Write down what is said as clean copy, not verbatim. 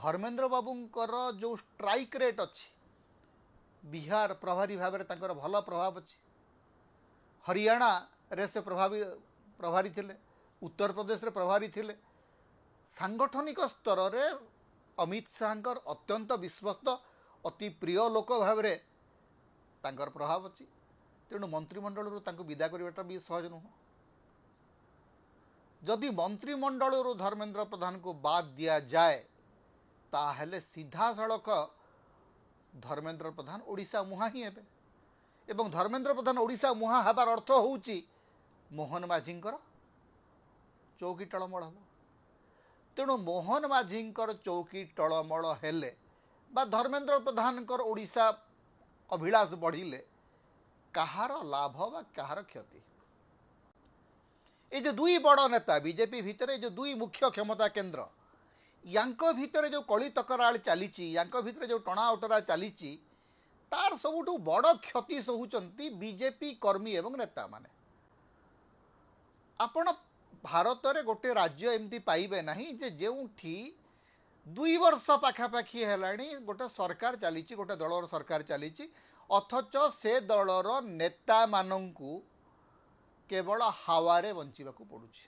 धर्मेंद्र बाबूंकर जो strike rate अच्छी बिहार प्रभारी भाव में तांकर भल प्रभाव अच्छी हरियाणा रे से प्रभारी थिले उत्तर प्रदेश रे प्रभारी थिले सांगठनिक स्तर रे अमित शाहर अत्यंत विश्वस्त अति प्रिय लोक भाव में तांकर प्रभाव अच्छी तेणु मंत्रिमंडल विदा करवाटा भी सहज नुह जदि मंत्रिमंडल धर्मेंद्र प्रधान को बाद दिया जाए ताहले सीधा सड़क धर्मेंद्र प्रधान ओडिशा मुहा ही हेबे एवं धर्मेंद्र प्रधान ओडिशा मुहा हबार अर्थ होउची मोहन माझींकर चौकी टलमल हम तेणु मोहन माझींकर चौकी टलमल हेले बा धर्मेंद्र प्रधान ओडिशा अभिलाष बढ़िले कहार लाभ बा कहार क्षति ये जो दुई बड़ नेता बीजेपी भितर जो दुई मुख्य क्षमता केंद्र यांको भितर जो कली तकराल चली यांको भितर जो टणा उटरा चली तार सबुठु बड़ क्षति सहूचंती बीजेपी कर्मी एवं नेता माने आपण भारत रे गोटे राज्य एमती पाइबे नहीं जे जेउठी 2 वर्ष पाखापाखि हेलाणी गोटे सरकार चली गोटे दलर सरकार चली अथच से दलर नेता मानंकु केवल हावारे बंचिबाकू पड़ुछि